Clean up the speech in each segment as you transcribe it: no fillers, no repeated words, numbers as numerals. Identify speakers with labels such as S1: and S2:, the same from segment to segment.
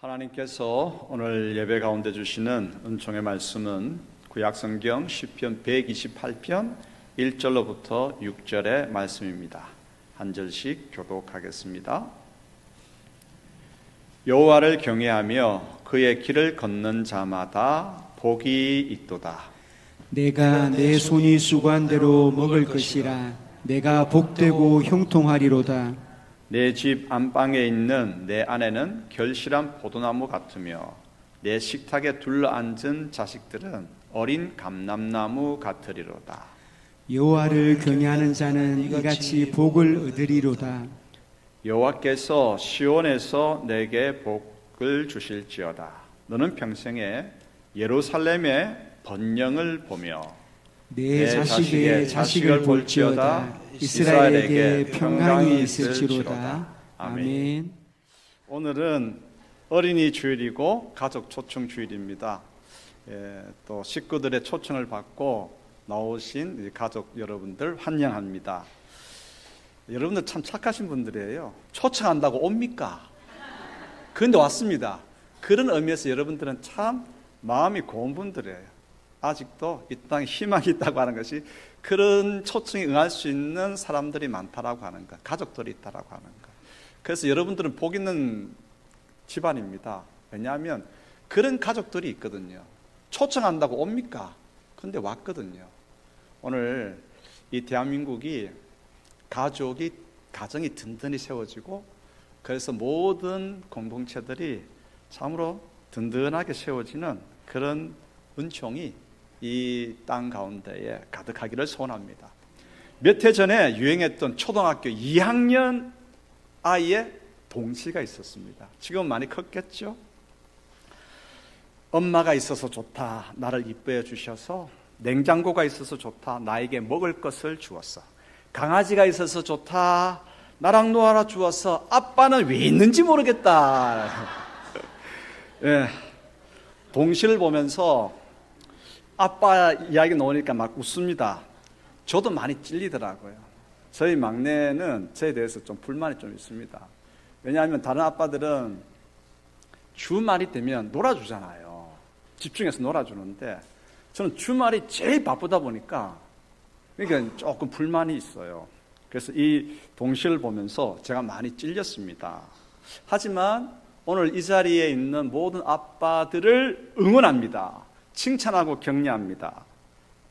S1: 하나님께서 오늘 예배 가운데 주시는 은총의 말씀은 구약성경 시편 128편 1절로부터 6절의 말씀입니다. 한 절씩 교독하겠습니다. 여호와를 경외하며 그의 길을 걷는 자마다 복이 있도다.
S2: 내가 내 손이 수고한 대로 먹을 것이라. 내가 복되고 형통하리로다.
S1: 내 집 안방에 있는 내 아내는 결실한 포도나무 같으며 내 식탁에 둘러앉은 자식들은 어린 감람나무 같으리로다.
S2: 여호와를 경외하는 자는 이같이 복을 얻으리로다.
S1: 여호와께서 시온에서 내게 복을 주실지어다. 너는 평생에 예루살렘의 번영을 보며
S2: 내 자식의 자식을 볼지어다. 이스라엘에게 평강이 있을지로다. 아멘.
S1: 오늘은 어린이 주일이고 가족 초청 주일입니다. 또 식구들의 초청을 받고 나오신 가족 여러분들 환영합니다. 여러분들 참 착하신 분들이에요. 초청한다고 옵니까? 그런데 왔습니다. 그런 의미에서 여러분들은 참 마음이 고운 분들이에요. 아직도 이 땅에 희망이 있다고 하는 것이 그런 초청에 응할 수 있는 사람들이 많다라고 하는 것, 가족들이 있다라고 하는 것. 그래서 여러분들은 복 있는 집안입니다. 왜냐하면 그런 가족들이 있거든요. 초청한다고 옵니까? 근데 왔거든요. 오늘 이 대한민국이 가정이 든든히 세워지고 그래서 모든 공동체들이 참으로 든든하게 세워지는 그런 은총이 이 땅 가운데에 가득하기를 소원합니다. 몇 해 전에 유행했던 초등학교 2학년 아이의 동시가 있었습니다. 지금 많이 컸겠죠? 엄마가 있어서 좋다. 나를 이뻐해 주셔서. 냉장고가 있어서 좋다. 나에게 먹을 것을 주었어. 강아지가 있어서 좋다. 나랑 놀아 주어서. 아빠는 왜 있는지 모르겠다. 예, 동시를 보면서 아빠 이야기 나오니까 막 웃습니다. 저도 많이 찔리더라고요. 저희 막내는 저에 대해서 좀 불만이 좀 있습니다. 왜냐하면 다른 아빠들은 주말이 되면 놀아주잖아요. 집중해서 놀아주는데 저는 주말이 제일 바쁘다 보니까 그러니까 조금 불만이 있어요. 그래서 이 동시를 보면서 제가 많이 찔렸습니다. 하지만 오늘 이 자리에 있는 모든 아빠들을 응원합니다. 칭찬하고 격려합니다.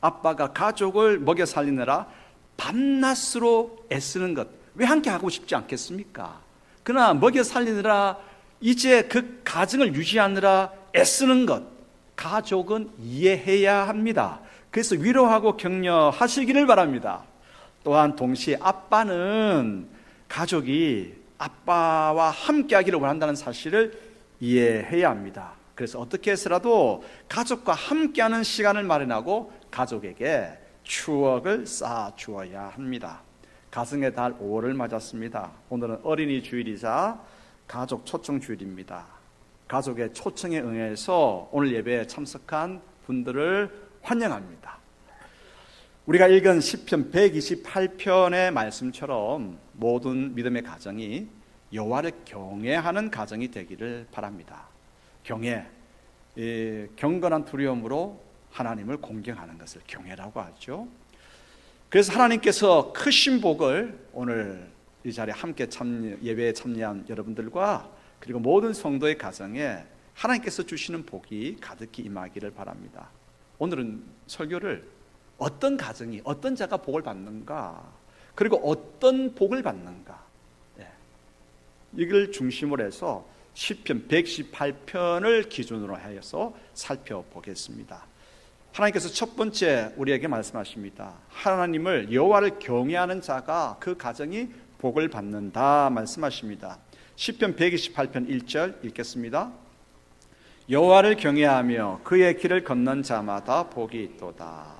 S1: 아빠가 가족을 먹여 살리느라 밤낮으로 애쓰는 것, 왜 함께 하고 싶지 않겠습니까? 그러나 먹여 살리느라 이제 그 가정을 유지하느라 애쓰는 것, 가족은 이해해야 합니다. 그래서 위로하고 격려하시기를 바랍니다. 또한 동시에 아빠는 가족이 아빠와 함께 하기를 원한다는 사실을 이해해야 합니다. 그래서 어떻게 해서라도 가족과 함께하는 시간을 마련하고 가족에게 추억을 쌓아주어야 합니다. 가정의 달 5월을 맞았습니다. 오늘은 어린이 주일이자 가족 초청 주일입니다. 가족의 초청에 응해서 오늘 예배에 참석한 분들을 환영합니다. 우리가 읽은 시편 128편의 말씀처럼 모든 믿음의 가정이 여호와를 경외하는 가정이 되기를 바랍니다. 경외, 경건한 두려움으로 하나님을 공경하는 것을 경외라고 하죠. 그래서 하나님께서 크신 복을 오늘 이 자리에 함께 예배에 참여한 여러분들과 그리고 모든 성도의 가정에 하나님께서 주시는 복이 가득히 임하기를 바랍니다. 오늘은 설교를 어떤 가정이 어떤 자가 복을 받는가, 그리고 어떤 복을 받는가, 이걸 중심으로 해서 시편 118편을 기준으로 하여서 살펴보겠습니다. 하나님께서 첫 번째 우리에게 말씀하십니다. 하나님을 여호와를 경외하는 자가 그 가정이 복을 받는다 말씀하십니다. 시편 128편 1절 읽겠습니다. 여호와를 경외하며 그의 길을 걷는 자마다 복이 있도다.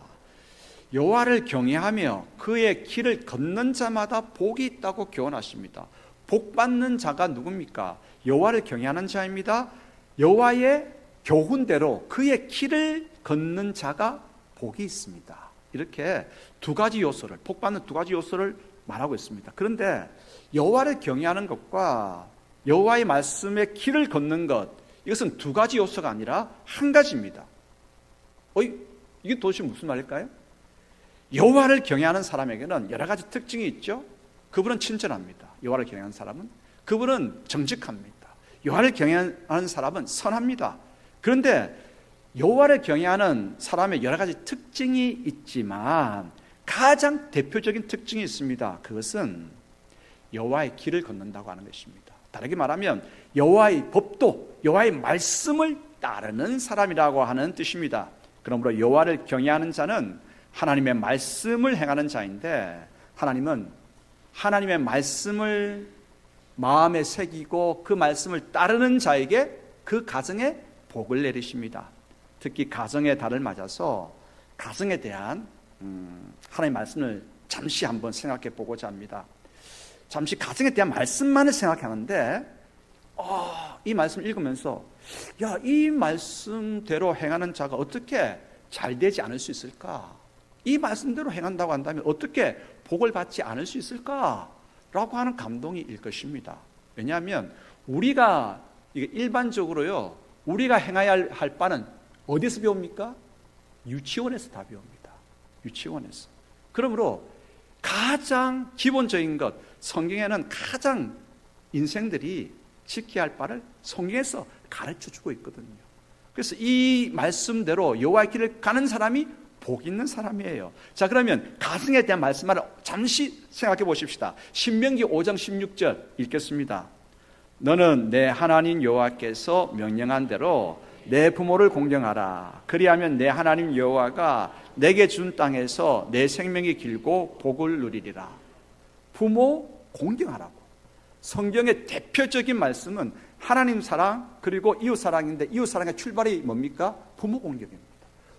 S1: 여호와를 경외하며 그의 길을 걷는 자마다 복이 있다고 교훈하십니다. 복 받는 자가 누굽니까? 여호와를 경외하는 자입니다. 여호와의 교훈대로 그의 길을 걷는 자가 복이 있습니다. 이렇게 두 가지 요소를, 복 받는 두 가지 요소를 말하고 있습니다. 그런데 여호와를 경외하는 것과 여호와의 말씀의 길을 걷는 것, 이것은 두 가지 요소가 아니라 한 가지입니다. 이게 도대체 무슨 말일까요? 여호와를 경외하는 사람에게는 여러 가지 특징이 있죠. 그분은 친절합니다. 여호와를 경외하는 사람은. 그분은 정직합니다. 여호와를 경외하는 사람은 선합니다. 그런데 여호와를 경외하는 사람의 여러 가지 특징이 있지만 가장 대표적인 특징이 있습니다. 그것은 여호와의 길을 걷는다고 하는 것입니다. 다르게 말하면 여호와의 법도, 여호와의 말씀을 따르는 사람이라고 하는 뜻입니다. 그러므로 여호와를 경외하는 자는 하나님의 말씀을 행하는 자인데, 하나님은 하나님의 말씀을 마음에 새기고 그 말씀을 따르는 자에게 그 가정에 복을 내리십니다. 특히 가정의 달을 맞아서 가정에 대한 하나님의 말씀을 잠시 한번 생각해 보고자 합니다. 잠시 가정에 대한 말씀만을 생각하는데 이 말씀을 읽으면서 이 말씀대로 행하는 자가 어떻게 잘 되지 않을 수 있을까? 이 말씀대로 행한다고 한다면 어떻게 복을 받지 않을 수 있을까? 라고 하는 감동이 일 것입니다. 왜냐하면 우리가 일반적으로요, 우리가 행해야 할 바는 어디서 배웁니까? 유치원에서 다 배웁니다. 유치원에서. 그러므로 가장 기본적인 것, 성경에는 가장 인생들이 지켜야 할 바를 성경에서 가르쳐 주고 있거든요. 그래서 이 말씀대로 여호와의 길을 가는 사람이 복 있는 사람이에요. 자, 그러면 가정에 대한 말씀을 잠시 생각해 보십시다. 신명기 5장 16절 읽겠습니다. 너는 내 하나님 여호와께서 명령한 대로 내 부모를 공경하라. 그리하면 내 하나님 여호와가 내게 준 땅에서 내 생명이 길고 복을 누리리라. 부모 공경하라고. 성경의 대표적인 말씀은 하나님 사랑 그리고 이웃 사랑인데, 이웃 사랑의 출발이 뭡니까? 부모 공경입니다.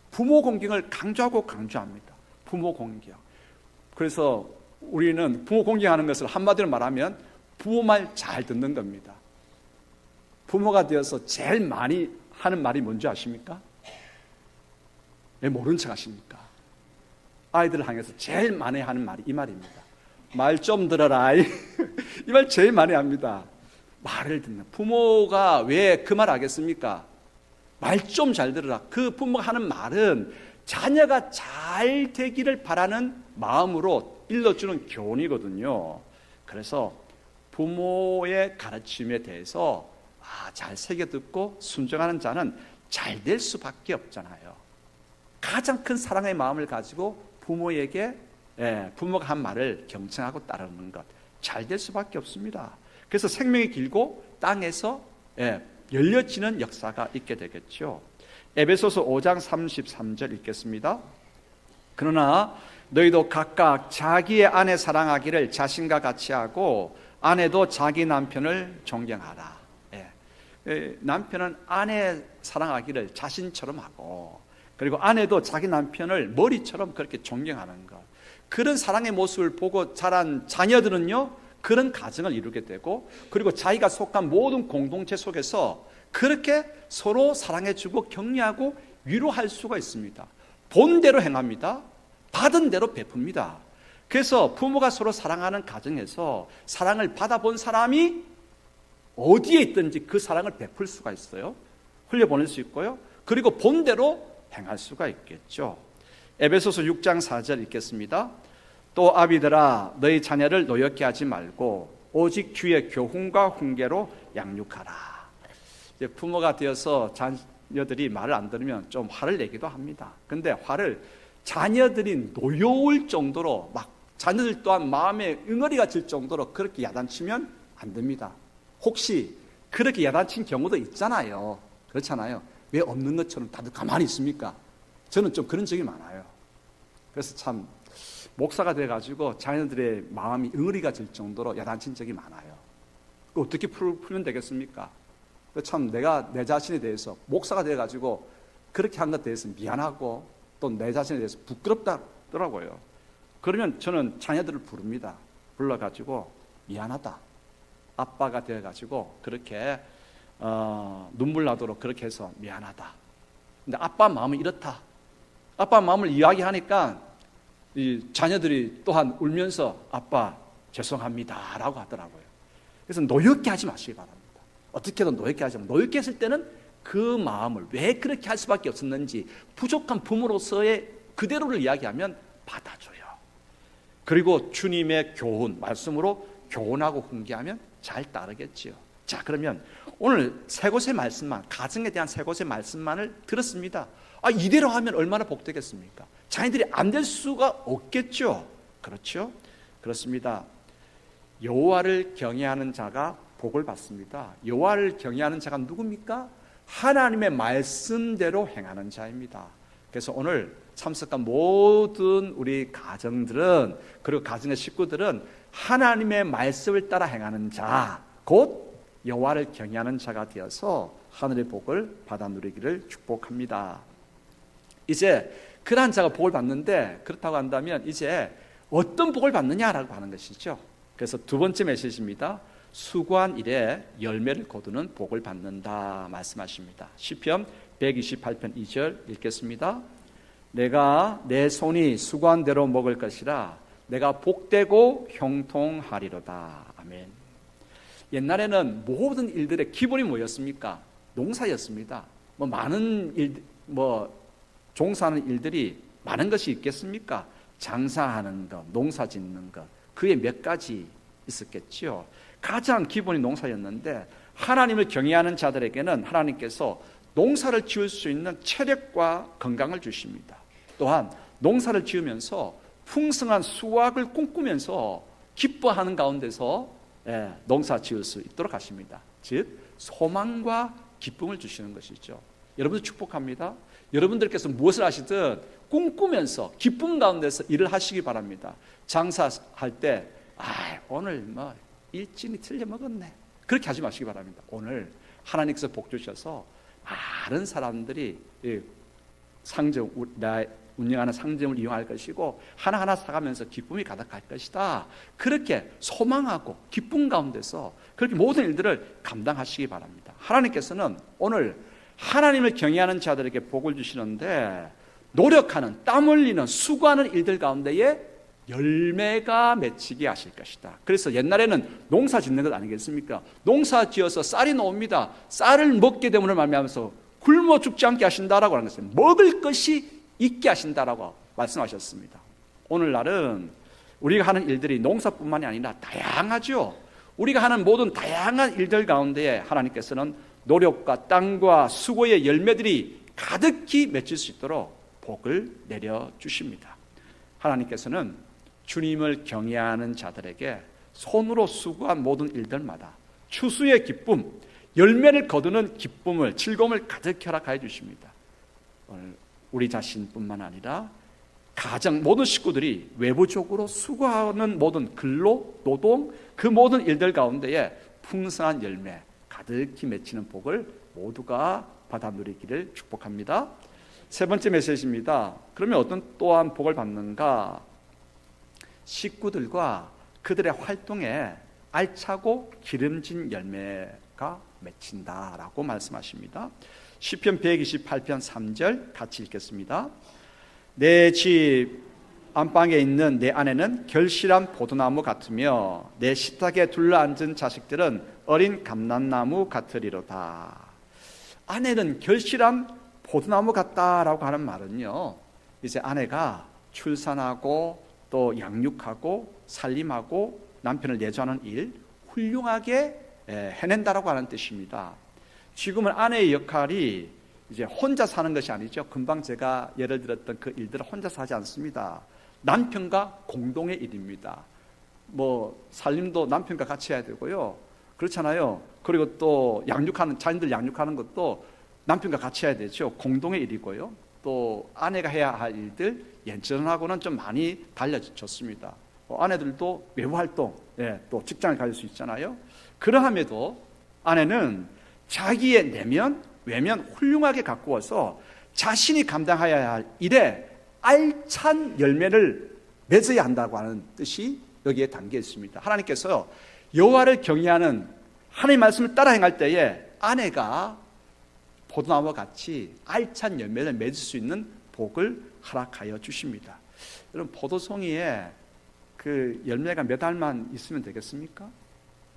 S1: 부모 공경을 강조하고 강조합니다. 부모 공경. 그래서 우리는 부모 공경하는 것을 한마디로 말하면 부모 말 잘 듣는 겁니다. 부모가 되어서 제일 많이 하는 말이 뭔지 아십니까? 왜 모른 척 하십니까? 아이들을 향해서 제일 많이 하는 말이 이 말입니다. 말 좀 들어라. 이 말 제일 많이 합니다. 말을 듣는. 부모가 왜 그 말 하겠습니까? 말 좀 잘 들어라. 그 부모가 하는 말은 자녀가 잘 되기를 바라는 마음으로 일러주는 교훈이거든요. 그래서 부모의 가르침에 대해서 잘 새겨 듣고 순종하는 자는 잘 될 수밖에 없잖아요. 가장 큰 사랑의 마음을 가지고 부모에게 부모가 한 말을 경청하고 따르는 것, 잘 될 수밖에 없습니다. 그래서 생명이 길고 땅에서 열려지는 역사가 있게 되겠죠. 에베소서 5장 33절 읽겠습니다. 그러나 너희도 각각 자기의 아내 사랑하기를 자신과 같이 하고 아내도 자기 남편을 존경하라. 남편은 아내 사랑하기를 자신처럼 하고, 그리고 아내도 자기 남편을 머리처럼 그렇게 존경하는 것. 그런 사랑의 모습을 보고 자란 자녀들은요, 그런 가정을 이루게 되고, 그리고 자기가 속한 모든 공동체 속에서 그렇게 서로 사랑해주고 격려하고 위로할 수가 있습니다. 본 대로 행합니다. 받은 대로 베풉니다. 그래서 부모가 서로 사랑하는 가정에서 사랑을 받아본 사람이 어디에 있든지 그 사랑을 베풀 수가 있어요. 흘려보낼 수 있고요. 그리고 본대로 행할 수가 있겠죠. 에베소서 6장 4절 읽겠습니다. 또 아비들아 너희 자녀를 노엽게 하지 말고 오직 주의 교훈과 훈계로 양육하라. 이제 부모가 되어서 자녀들이 말을 안 들으면 좀 화를 내기도 합니다. 근데 화를 자녀들이 노여울 정도로 막 자녀들 또한 마음에 응어리가 질 정도로 그렇게 야단치면 안 됩니다. 혹시 그렇게 야단친 경우도 있잖아요. 그렇잖아요. 왜 없는 것처럼 다들 가만히 있습니까? 저는 좀 그런 적이 많아요. 그래서 참 목사가 돼가지고 자녀들의 마음이 응어리가 질 정도로 야단친 적이 많아요. 어떻게 풀면 되겠습니까? 참 내가 내 자신에 대해서 목사가 돼가지고 그렇게 한 것에 대해서 미안하고 또 내 자신에 대해서 부끄럽다더라고요. 그러면 저는 자녀들을 부릅니다. 불러가지고 미안하다. 아빠가 되어가지고 그렇게 눈물 나도록 그렇게 해서 미안하다. 근데 아빠 마음은 이렇다. 아빠 마음을 이야기하니까 이 자녀들이 또한 울면서 아빠 죄송합니다 라고 하더라고요. 그래서 노엽게 하지 마시기 바랍니다. 어떻게든 노엽게 하지만 노엽게 했을 때는 그 마음을 왜 그렇게 할 수밖에 없었는지 부족한 부모로서의 그대로를 이야기하면 받아줘요. 그리고 주님의 교훈, 말씀으로 교훈하고 훈계하면 잘 따르겠지요. 자, 그러면 오늘 세 곳의 말씀만, 가정에 대한 세 곳의 말씀만을 들었습니다. 이대로 하면 얼마나 복되겠습니까? 자녀들이 안 될 수가 없겠죠. 그렇죠? 그렇습니다. 여호와를 경외하는 자가 복을 받습니다. 여호와를 경외하는 자가 누굽니까? 하나님의 말씀대로 행하는 자입니다. 그래서 오늘 참석한 모든 우리 가정들은, 그리고 가정의 식구들은 하나님의 말씀을 따라 행하는 자, 곧 여호와를 경외하는 자가 되어서 하늘의 복을 받아 누리기를 축복합니다. 이제 그러한 자가 복을 받는데, 그렇다고 한다면 이제 어떤 복을 받느냐라고 하는 것이죠. 그래서 두 번째 메시지입니다. 수고한 일에 열매를 거두는 복을 받는다 말씀하십니다. 시편 128편 2절 읽겠습니다. 내가 내 손이 수고한 대로 먹을 것이라 내가 복되고 형통하리로다. 아멘. 옛날에는 모든 일들의 기본이 뭐였습니까? 농사였습니다. 많은 일, 종사하는 일들이 많은 것이 있겠습니까? 장사하는 것, 농사 짓는 것, 그게 몇 가지 있었겠죠. 가장 기본이 농사였는데 하나님을 경외하는 자들에게는 하나님께서 농사를 지을 수 있는 체력과 건강을 주십니다. 또한 농사를 지으면서 풍성한 수확을 꿈꾸면서 기뻐하는 가운데서 농사 지을 수 있도록 하십니다. 즉 소망과 기쁨을 주시는 것이죠. 여러분들 축복합니다. 여러분들께서 무엇을 하시든 꿈꾸면서 기쁨 가운데서 일을 하시기 바랍니다. 장사할 때 오늘 일진이 틀려 먹었네, 그렇게 하지 마시기 바랍니다. 오늘 하나님께서 복 주셔서 많은 사람들이 상점, 운영하는 상점을 이용할 것이고 하나하나 사가면서 기쁨이 가득할 것이다, 그렇게 소망하고 기쁨 가운데서 그렇게 모든 일들을 감당하시기 바랍니다. 하나님께서는 오늘 하나님을 경외하는 자들에게 복을 주시는데, 노력하는, 땀 흘리는, 수고하는 일들 가운데에 열매가 맺히게 하실 것이다. 그래서 옛날에는 농사 짓는 것 아니겠습니까? 농사 지어서 쌀이 나옵니다. 쌀을 먹게 됨으로 말미암아서 굶어 죽지 않게 하신다라고 하는 것은 먹을 것이 있게 하신다라고 말씀하셨습니다. 오늘날은 우리가 하는 일들이 농사뿐만이 아니라 다양하죠. 우리가 하는 모든 다양한 일들 가운데에 하나님께서는 노력과 땀과 수고의 열매들이 가득히 맺힐 수 있도록 복을 내려주십니다. 하나님께서는 주님을 경외하는 자들에게 손으로 수고한 모든 일들마다 추수의 기쁨, 열매를 거두는 기쁨을, 즐거움을 가득히 허락하여 주십니다. 우리 자신뿐만 아니라 가정 모든 식구들이 외부적으로 수고하는 모든 근로, 노동, 그 모든 일들 가운데에 풍성한 열매 가득히 맺히는 복을 모두가 받아 누리기를 축복합니다. 세 번째 메시지입니다. 그러면 어떤 또한 복을 받는가? 식구들과 그들의 활동에 알차고 기름진 열매가 맺힌다라고 말씀하십니다. 시편 128편 3절 같이 읽겠습니다. 내 집 안방에 있는 내 아내는 결실한 포도나무 같으며 내 식탁에 둘러앉은 자식들은 어린 감람나무 같으리로다. 아내는 결실한 포도나무 같다라고 하는 말은요, 이제 아내가 출산하고 또 양육하고 살림하고 남편을 내조하는 일 훌륭하게 해낸다라고 하는 뜻입니다. 지금은 아내의 역할이 이제 혼자 사는 것이 아니죠. 금방 제가 예를 들었던 그 일들을 혼자서 하지 않습니다. 남편과 공동의 일입니다. 살림도 남편과 같이 해야 되고요. 그렇잖아요. 그리고 또 자녀들 양육하는 것도 남편과 같이 해야 되죠. 공동의 일이고요. 또 아내가 해야 할 일들 예전하고는 좀 많이 달라졌습니다. 아내들도 외부 활동, 또 직장을 가질 수 있잖아요. 그러함에도 아내는 자기의 내면, 외면 훌륭하게 가꾸어서 자신이 감당해야 할 일에 알찬 열매를 맺어야 한다고 하는 뜻이 여기에 담겨 있습니다. 하나님께서 여호와를 경외하는 하나님의 말씀을 따라 행할 때에 아내가 포도나무와 같이 알찬 열매를 맺을 수 있는 복을 허락하여 주십니다. 여러분, 포도송이에 그 열매가 몇 알만 있으면 되겠습니까?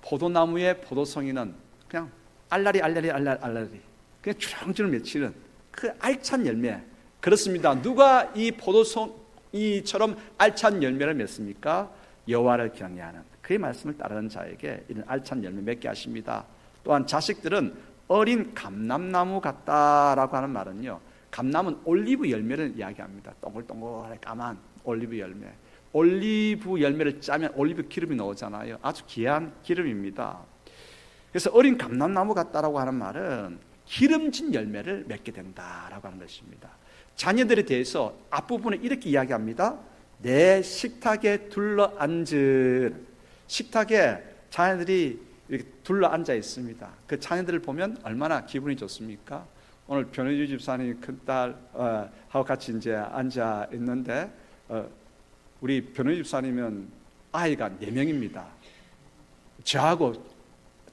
S1: 포도나무의 포도송이는 그냥 알라리 그냥 주렁주렁 맺히는 그 알찬 열매. 그렇습니다. 누가 이 포도송이처럼 알찬 열매를 맺습니까? 여호와를 경외하는 그의 말씀을 따르는 자에게 이런 알찬 열매 맺게 하십니다. 또한 자식들은 어린 감람나무 같다라고 하는 말은요, 감람은 올리브 열매를 이야기합니다. 동글동글하게 까만 올리브 열매. 올리브 열매를 짜면 올리브 기름이 나오잖아요. 아주 귀한 기름입니다. 그래서 어린 감람나무 같다라고 하는 말은 기름진 열매를 맺게 된다라고 하는 것입니다. 자녀들에 대해서 앞부분에 이렇게 이야기합니다. 내 식탁에 둘러앉은, 식탁에 자녀들이 이렇게 둘러앉아 있습니다. 그 자녀들을 보면 얼마나 기분이 좋습니까? 오늘 변호주 집사님 큰딸하고 같이 이제 앉아 있는데, 우리 변호주 집사님은 아이가 4명입니다. 저하고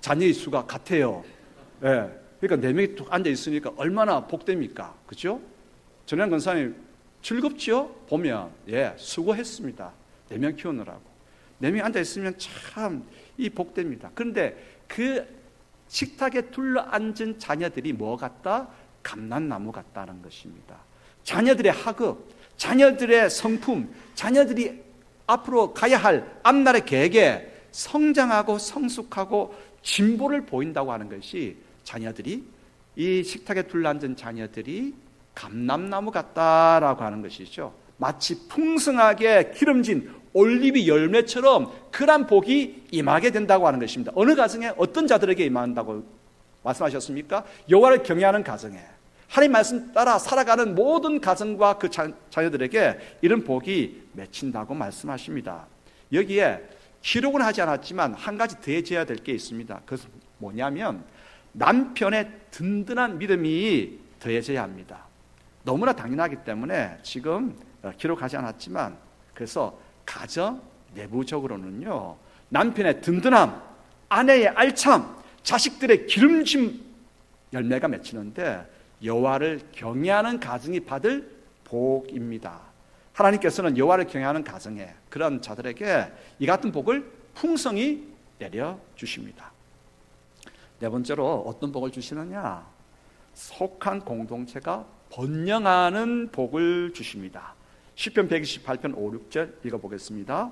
S1: 자녀의 수가 같아요. 예. 그러니까 4명이 툭 앉아 있으니까 얼마나 복됩니까? 그죠? 전현 권사님 즐겁죠? 보면, 예, 수고했습니다. 4명 키우느라고. 4명이 앉아 있으면 참 이 복됩니다. 그런데 그 식탁에 둘러앉은 자녀들이 뭐 같다? 감람나무 같다는 것입니다. 자녀들의 학업, 자녀들의 성품, 자녀들이 앞으로 가야 할 앞날의 계획에 성장하고 성숙하고 진보를 보인다고 하는 것이, 자녀들이, 이 식탁에 둘러앉은 자녀들이 감람나무 같다라고 하는 것이죠. 마치 풍성하게 기름진 올리브 열매처럼 그런 복이 임하게 된다고 하는 것입니다. 어느 가정에 어떤 자들에게 임한다고 말씀하셨습니까? 여호와를 경외하는 가정에, 하나님 말씀 따라 살아가는 모든 가정과 그 자녀들에게 이런 복이 맺힌다고 말씀하십니다. 여기에 기록은 하지 않았지만 한 가지 더해져야 될 게 있습니다. 그것은 뭐냐면 남편의 든든한 믿음이 더해져야 합니다. 너무나 당연하기 때문에 지금 기록하지 않았지만, 그래서 가정 내부적으로는요, 남편의 든든함, 아내의 알참, 자식들의 기름짐 열매가 맺히는데 여호와를 경외하는 가정이 받을 복입니다. 하나님께서는 여호와를 경외하는 가정에, 그런 자들에게 이 같은 복을 풍성히 내려주십니다. 네 번째로 어떤 복을 주시느냐? 속한 공동체가 번영하는 복을 주십니다. 시편 128편 5, 6절 읽어보겠습니다.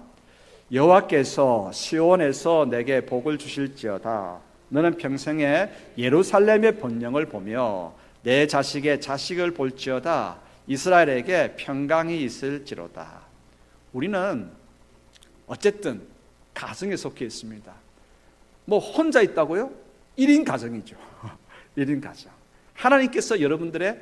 S1: 여호와께서 시온에서 내게 복을 주실지어다. 너는 평생에 예루살렘의 번영을 보며 내 자식의 자식을 볼지어다. 이스라엘에게 평강이 있을지로다. 우리는 어쨌든 가정에 속해 있습니다. 뭐 혼자 있다고요? 1인 가정이죠. 1인 가정. 하나님께서 여러분들의,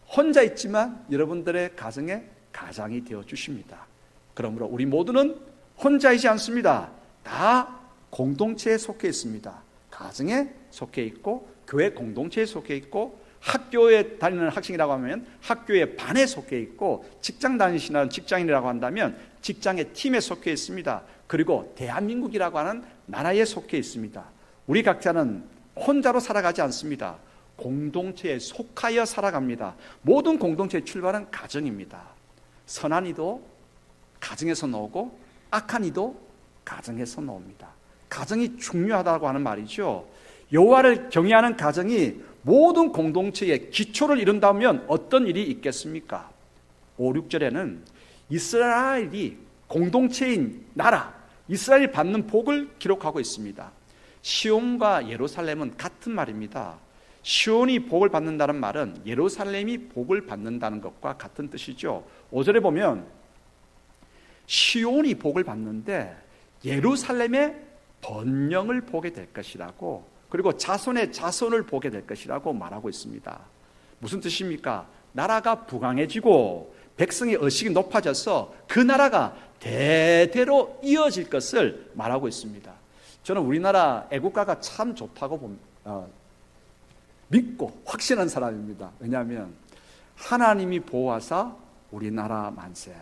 S1: 혼자 있지만 여러분들의 가정에 가장이 되어 주십니다. 그러므로 우리 모두는 혼자이지 않습니다. 다 공동체에 속해 있습니다. 가정에 속해 있고, 교회 공동체에 속해 있고, 학교에 다니는 학생이라고 하면 학교의 반에 속해 있고, 직장 다니시는 직장인이라고 한다면 직장의 팀에 속해 있습니다. 그리고 대한민국이라고 하는 나라에 속해 있습니다. 우리 각자는 혼자로 살아가지 않습니다. 공동체에 속하여 살아갑니다. 모든 공동체의 출발은 가정입니다. 선한 이도 가정에서 나오고 악한 이도 가정에서 나옵니다. 가정이 중요하다고 하는 말이죠. 여호와를 경외하는 가정이 모든 공동체의 기초를 이룬다면 어떤 일이 있겠습니까? 5, 6절에는 이스라엘이 공동체인 나라, 이스라엘이 받는 복을 기록하고 있습니다. 시온과 예루살렘은 같은 말입니다. 시온이 복을 받는다는 말은 예루살렘이 복을 받는다는 것과 같은 뜻이죠. 5절에 보면 시온이 복을 받는데 예루살렘의 번영을 보게 될 것이라고, 그리고 자손의 자손을 보게 될 것이라고 말하고 있습니다. 무슨 뜻입니까? 나라가 부강해지고 백성의 의식이 높아져서 그 나라가 대대로 이어질 것을 말하고 있습니다. 저는 우리나라 애국가가 참 좋다고 믿고 확신한 사람입니다. 왜냐하면 하나님이 보호하사 우리나라 만세.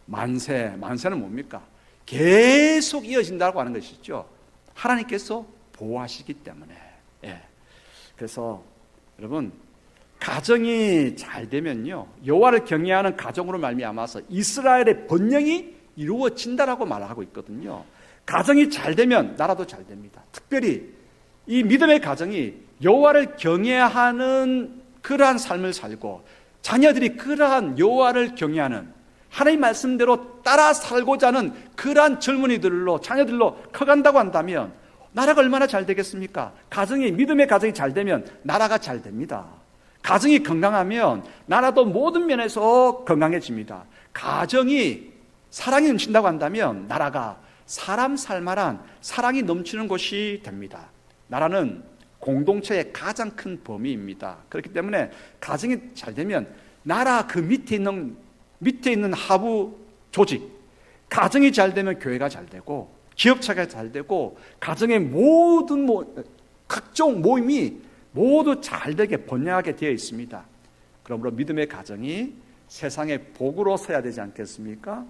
S1: 만세는 뭡니까? 계속 이어진다고 하는 것이죠. 하나님께서 보호하시기 때문에. 그래서 여러분, 가정이 잘 되면요, 여호와를 경외하는 가정으로 말미암아서 이스라엘의 번영이 이루어진다라고 말하고 있거든요. 가정이 잘 되면 나라도 잘 됩니다. 특별히 이 믿음의 가정이 여호와를 경외하는 그러한 삶을 살고 자녀들이 그러한 여호와를 경외하는 하나님 말씀대로 따라 살고자 하는 그러한 젊은이들로 자녀들로 커간다고 한다면 나라가 얼마나 잘 되겠습니까? 믿음의 가정이 잘 되면 나라가 잘 됩니다. 가정이 건강하면 나라도 모든 면에서 건강해집니다. 가정이 사랑이 넘친다고 한다면 나라가 사람 살만한 사랑이 넘치는 곳이 됩니다. 나라는 공동체의 가장 큰 범위입니다. 그렇기 때문에 가정이 잘 되면 나라 그 밑에 있는 하부 조직, 가정이 잘 되면 교회가 잘 되고 기업체가 잘 되고 가정의 모든 각종 모임이 모두 잘 되게 번영하게 되어 있습니다. 그러므로 믿음의 가정이 세상의 복으로 서야 되지 않겠습니까?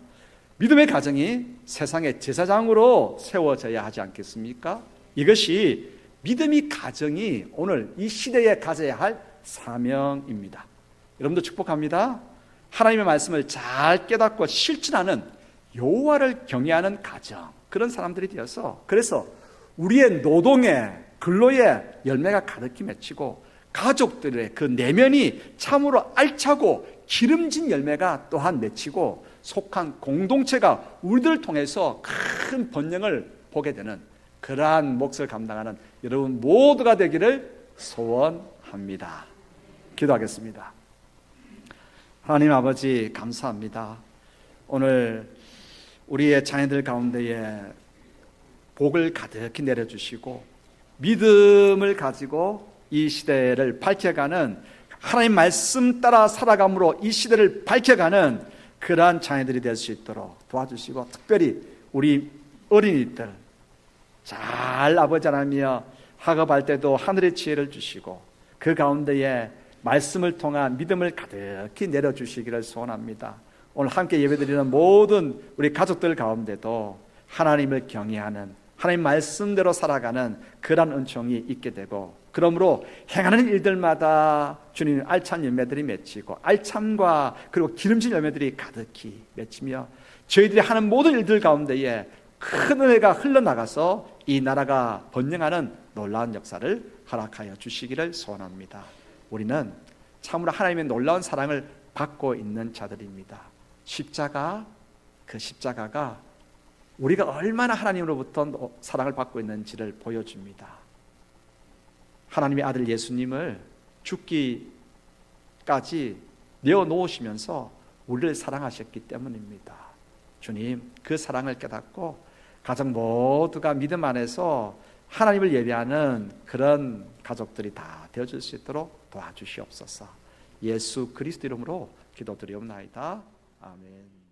S1: 믿음의 가정이 세상의 제사장으로 세워져야 하지 않겠습니까? 이것이 믿음의 가정이 오늘 이 시대에 가져야 할 사명입니다. 여러분도 축복합니다. 하나님의 말씀을 잘 깨닫고 실천하는 여호와를 경외하는 가정, 그런 사람들이 되어서 그래서 우리의 노동의 근로의 열매가 가득히 맺히고 가족들의 그 내면이 참으로 알차고 기름진 열매가 또한 맺히고 속한 공동체가 우리들을 통해서 큰 번영을 보게 되는 그러한 몫을 감당하는 여러분 모두가 되기를 소원합니다. 기도하겠습니다. 하나님 아버지 감사합니다. 오늘 우리의 자녀들 가운데에 복을 가득히 내려주시고 믿음을 가지고 이 시대를 밝혀가는 하나님 말씀 따라 살아감으로 이 시대를 밝혀가는 그러한 자녀들이 될 수 있도록 도와주시고 특별히 우리 어린이들 잘 아버지 하나님이여 학업할 때도 하늘의 지혜를 주시고 그 가운데에 말씀을 통한 믿음을 가득히 내려주시기를 소원합니다. 오늘 함께 예배드리는 모든 우리 가족들 가운데도 하나님을 경외하는 하나님 말씀대로 살아가는 그런 은총이 있게 되고 그러므로 행하는 일들마다 주님 알찬 열매들이 맺히고 알참과 그리고 기름진 열매들이 가득히 맺히며 저희들이 하는 모든 일들 가운데에 큰 은혜가 흘러나가서 이 나라가 번영하는 놀라운 역사를 허락하여 주시기를 소원합니다. 우리는 참으로 하나님의 놀라운 사랑을 받고 있는 자들입니다. 그 십자가가 우리가 얼마나 하나님으로부터 사랑을 받고 있는지를 보여줍니다. 하나님의 아들 예수님을 죽기까지 내어놓으시면서 우리를 사랑하셨기 때문입니다. 주님, 그 사랑을 깨닫고 가정 모두가 믿음 안에서 하나님을 예배하는 그런 가족들이 다 되어줄 수 있도록 도와주시옵소서. 예수 그리스도 이름으로 기도드리옵나이다. 아멘.